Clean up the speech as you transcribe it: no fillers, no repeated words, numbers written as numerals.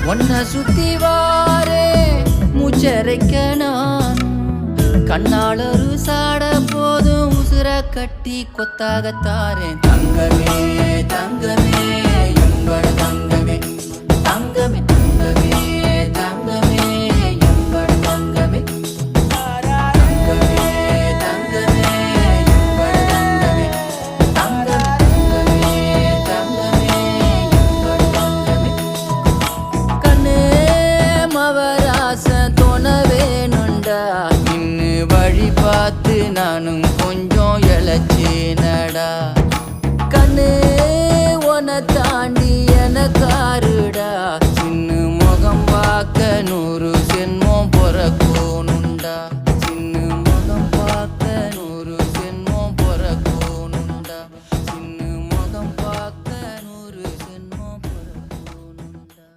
ஒன்ன சுத்தி வாரே மூச்சரைக்க நானும் கண்ணாளரு சாட போதும் உசுர கட்டி கொத்தாகத்தாரேன் தங்கமே தங்கமே எங்கட தங்கமே தங்கமே